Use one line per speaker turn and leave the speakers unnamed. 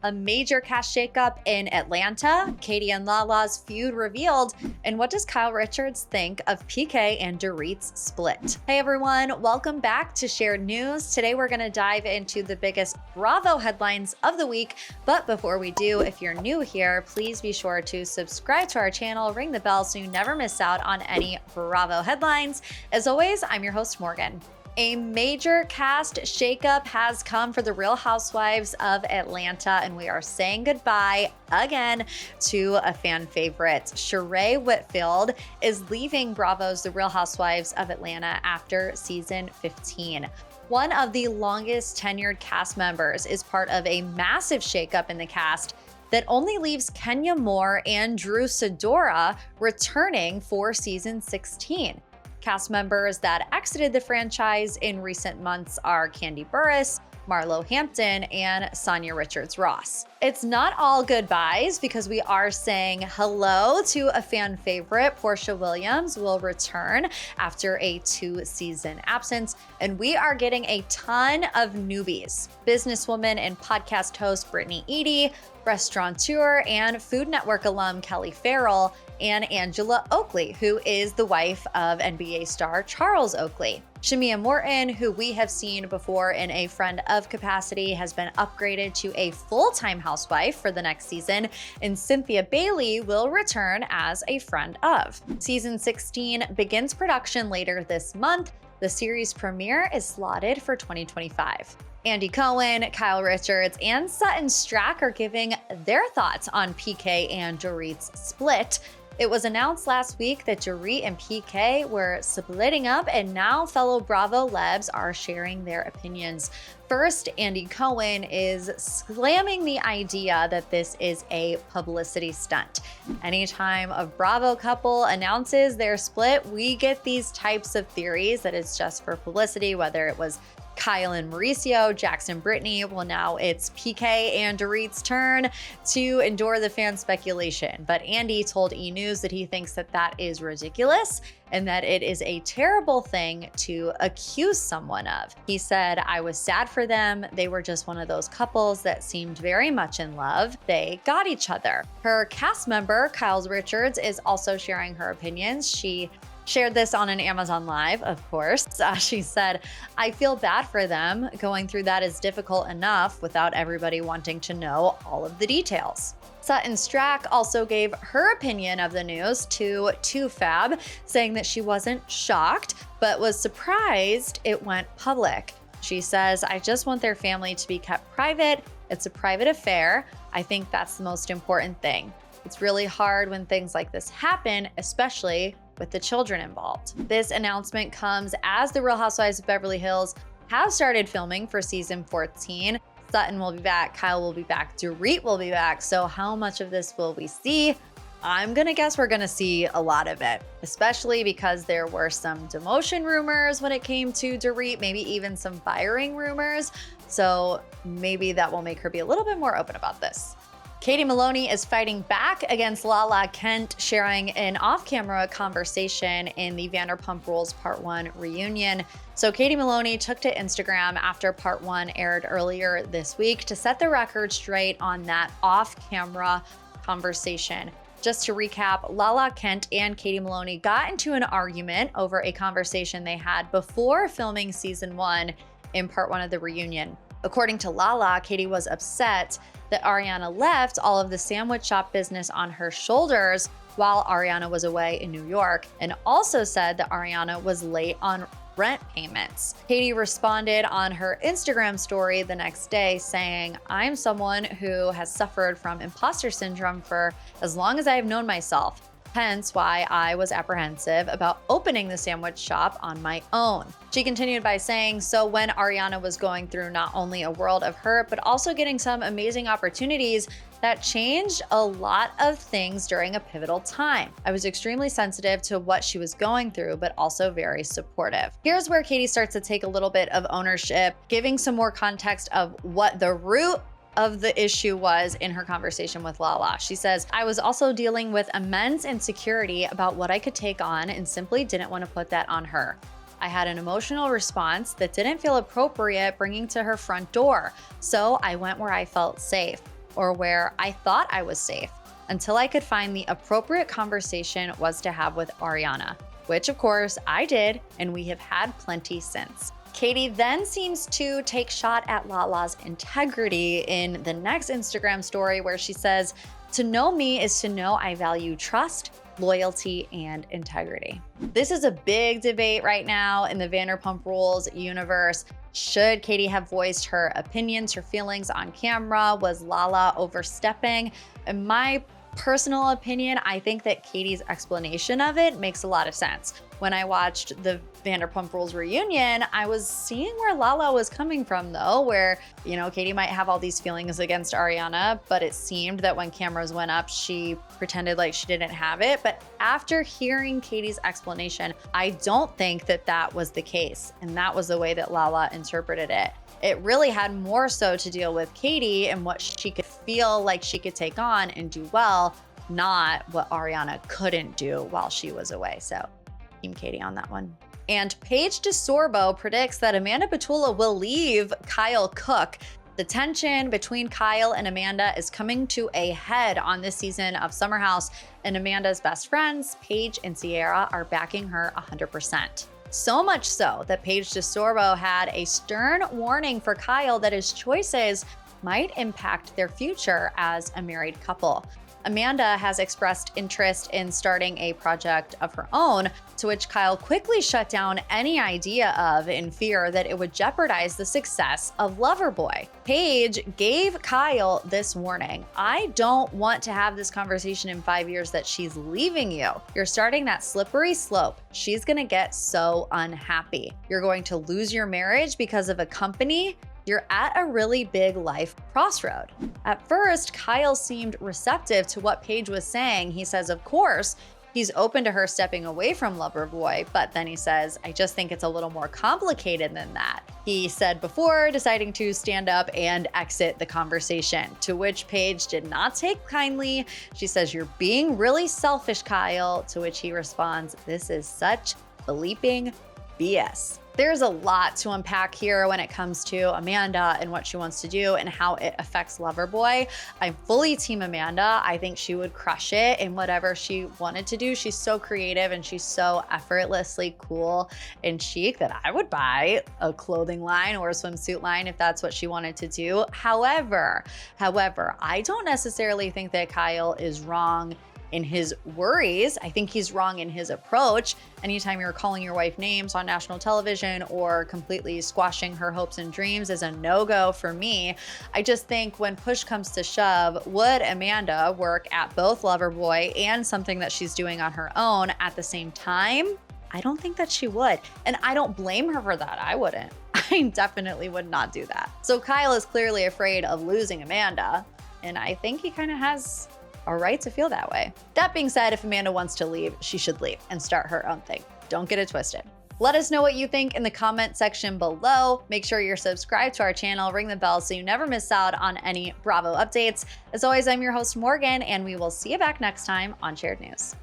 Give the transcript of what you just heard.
A major cast shakeup in Atlanta, Katie and Lala's feud revealed, and what does Kyle Richards think of PK and Dorit's split? Hey everyone, welcome back to Shared News. Today we're going to dive into the biggest Bravo headlines of the week, but before we do, if you're new here, please be sure to subscribe to our channel, ring the bell so you never miss out on any Bravo headlines. As always, I'm your host, Morgan. A major cast shakeup has come for the Real Housewives of Atlanta, and we are saying goodbye again to a fan favorite. Sheree Whitfield is leaving Bravo's The Real Housewives of Atlanta after season 15. One of the longest tenured cast members is part of a massive shakeup in the cast that only leaves Kenya Moore and Drew Sidora returning for season 16. Cast members that exited the franchise in recent months are Kandi Burruss, Marlo Hampton, and Sanya Richards-Ross. It's not all goodbyes because we are saying hello to a fan favorite. Portia Williams will return after a 2-season absence, and we are getting a ton of newbies. Businesswoman and podcast host Brittany Eady, restaurateur and Food Network alum Kelly Farrell, and Angela Oakley, who is the wife of NBA star Charles Oakley. Shamia Morton, who we have seen before in a friend of capacity, has been upgraded to a full-time housewife for the next season, and Cynthia Bailey will return as a friend of. Season 16 begins production later this month. The series premiere is slotted for 2025. Andy Cohen, Kyle Richards, and Sutton Stracke are giving their thoughts on PK and Dorit's split. It was announced last week that Dorit and PK were splitting up, and now fellow Bravo Lebs are sharing their opinions. First, Andy Cohen is slamming the idea that this is a publicity stunt. Anytime a Bravo couple announces their split, we get these types of theories that it's just for publicity, whether it was Kyle and Mauricio, Jackson, Brittany. Well, now it's PK and Dorit's turn to endure the fan speculation. But Andy told E! News that he thinks that that is ridiculous and that it is a terrible thing to accuse someone of. He said, "I was sad for them. They were just one of those couples that seemed very much in love. They got each other." Her cast member, Kyle Richards, is also sharing her opinions. She shared this on an Amazon Live, of course. She said, "I feel bad for them. Going through that is difficult enough without everybody wanting to know all of the details." Sutton Stracke also gave her opinion of the news to 2Fab, saying that she wasn't shocked, but was surprised it went public. She says, "I just want their family to be kept private. It's a private affair. I think that's the most important thing. It's really hard when things like this happen, especially with the children involved." This announcement comes as the Real Housewives of Beverly Hills have started filming for season 14. Sutton will be back, Kyle will be back, Dorit will be back. So how much of this will we see? I'm gonna guess we're gonna see a lot of it, especially because there were some demotion rumors when it came to Dorit, maybe even some firing rumors. So maybe that will make her be a little bit more open about this. Katie Maloney is fighting back against Lala Kent, sharing an off-camera conversation in the Vanderpump Rules Part 1 reunion. So Katie Maloney took to Instagram after Part 1 aired earlier this week to set the record straight on that off-camera conversation. Just to recap, Lala Kent and Katie Maloney got into an argument over a conversation they had before filming season 1 in Part 1 of the reunion. According to Lala, Katie was upset that Ariana left all of the sandwich shop business on her shoulders while Ariana was away in New York, and also said that Ariana was late on rent payments. Katie responded on her Instagram story the next day saying, "I'm someone who has suffered from imposter syndrome for as long as I have known myself. Hence why I was apprehensive about opening the sandwich shop on my own." She continued by saying, "So when Ariana was going through not only a world of hurt, but also getting some amazing opportunities that changed a lot of things during a pivotal time. I was extremely sensitive to what she was going through, but also very supportive." Here's where Katie starts to take a little bit of ownership, giving some more context of what the root of the issue was in her conversation with Lala. She says, "I was also dealing with immense insecurity about what I could take on and simply didn't want to put that on her. I had an emotional response that didn't feel appropriate bringing to her front door, so I went where I felt safe. or where I thought I was safe until I could find the appropriate conversation was to have with Ariana, which of course I did, and we have had plenty since. Katie then seems to take shot at Lala's integrity in the next Instagram story where she says, "To know me is to know I value trust, loyalty, and integrity." This is a big debate right now in the Vanderpump Rules universe. Should Katie have voiced her opinions, her feelings on camera? Was Lala overstepping? In my personal opinion, I think that Katie's explanation of it makes a lot of sense. When I watched the Vanderpump Rules reunion, I was seeing where Lala was coming from though, where, Katie might have all these feelings against Ariana, but it seemed that when cameras went up, she pretended like she didn't have it. But after hearing Katie's explanation, I don't think that that was the case. And that was the way that Lala interpreted it. It really had more so to deal with Katie and what she could feel like she could take on and do well, not what Ariana couldn't do while she was away. So Team Katie on that one. And Paige DeSorbo predicts that Amanda Batula will leave Kyle Cook. The tension between Kyle and Amanda is coming to a head on this season of Summer House, and Amanda's best friends, Paige and Sierra, are backing her 100%. So much so that Paige DeSorbo had a stern warning for Kyle that his choices might impact their future as a married couple. Amanda has expressed interest in starting a project of her own, to which Kyle quickly shut down any idea of in fear that it would jeopardize the success of Loverboy. Paige gave Kyle this warning: "I don't want to have this conversation in 5 years that she's leaving you. You're starting that slippery slope. She's gonna get so unhappy. You're going to lose your marriage because of a company. You're at a really big life crossroad." At first, Kyle seemed receptive to what Paige was saying. He says, of course, he's open to her stepping away from Loverboy, but then he says, "I just think it's a little more complicated than that." He said before deciding to stand up and exit the conversation, to which Paige did not take kindly. She says, "You're being really selfish, Kyle," to which he responds, "This is such bleeping BS." There's a lot to unpack here when it comes to Amanda and what she wants to do and how it affects Loverboy. I'm fully team Amanda. I think she would crush it in whatever she wanted to do. She's so creative and she's so effortlessly cool and chic that I would buy a clothing line or a swimsuit line if that's what she wanted to do. However, I don't necessarily think that Kyle is wrong in his worries. I think he's wrong in his approach. Anytime you're calling your wife names on national television or completely squashing her hopes and dreams is a no-go for me. I just think when push comes to shove, would Amanda work at both Loverboy and something that she's doing on her own at the same time? I don't think that she would. And I don't blame her for that. I wouldn't. I definitely would not do that. So Kyle is clearly afraid of losing Amanda. And I think he kind of has a right to feel that way. That being said, if Amanda wants to leave, she should leave and start her own thing. Don't get it twisted. Let us know what you think in the comment section below. Make sure you're subscribed to our channel, ring the bell so you never miss out on any Bravo updates. As always, I'm your host, Morgan, and we will see you back next time on Shared News.